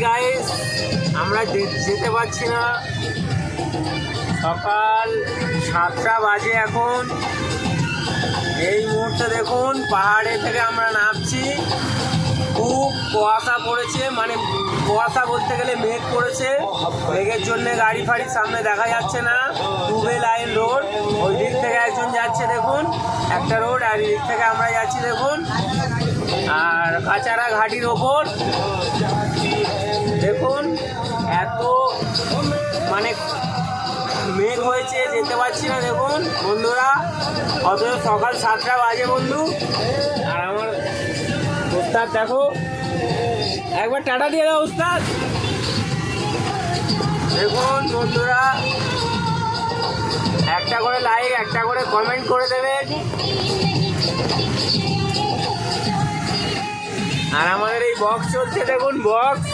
Guys, আমরা যেতে পারছি না। সকাল 7টা বাজে এখন। এই মুহূর্তে দেখুন পাহাড়ে থেকে আমরা নামছি। খুব কুয়াশা পড়েছে, মানে কুয়াশা বলতে গেলে মেঘ পড়েছে। মেঘের জন্য গাড়ি ফাড়ির সামনে দেখা যাচ্ছে না। 2 লাইন রোড, ওই দিক থেকে একজন যাচ্ছে দেখুন একটা রোড, আর এই দিক থেকে আমরা যাচ্ছি দেখুন। আর কাচারা ঘাটির ওপর দেখুন এত মানে মেঘ হয়েছে, যেতে পারছি না দেখুন বন্ধুরা। অথচ সকাল 7টা বাজে বন্ধু। আর আমার উস্তাদ দেখো, একবার টাটা দিয়ে দাও উস্তাদ। দেখুন বন্ধুরা, একটা করে লাইক, একটা করে কমেন্ট করে দেবেন। আর আমাদের এই বক্স চলছে দেখুন, বক্স,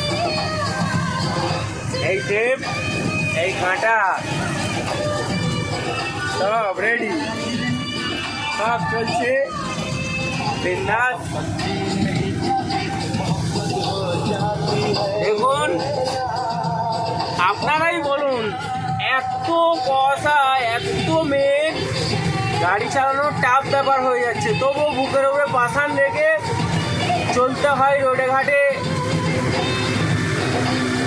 এই টেপ, এই কাঁটা, সব রেডি, সব চলছে বিন্দাস। দেখুন আপনারাই বলুন, এত কুয়াশা, এত মেঘ, গাড়ি চালানোর টাফ ব্যাপার হয়ে যাচ্ছে। তবুও বুকের উপরে পাছান রেখে চলতে হয় রোডে ঘাটে।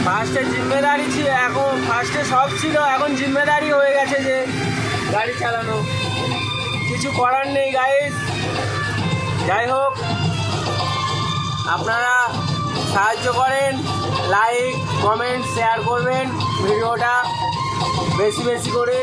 ফার্স্টে জিম্মেদারি ছিল, এখন ফার্স্টে সব ছিল, এখন জিম্মেদারি হয়ে গেছে যে গাড়ি চালানো। কিছু করার নেই গাইস। যাই হোক, আপনারা সাহায্য করেন, লাইক কমেন্ট শেয়ার করবেন ভিডিওটা বেশি বেশি করে।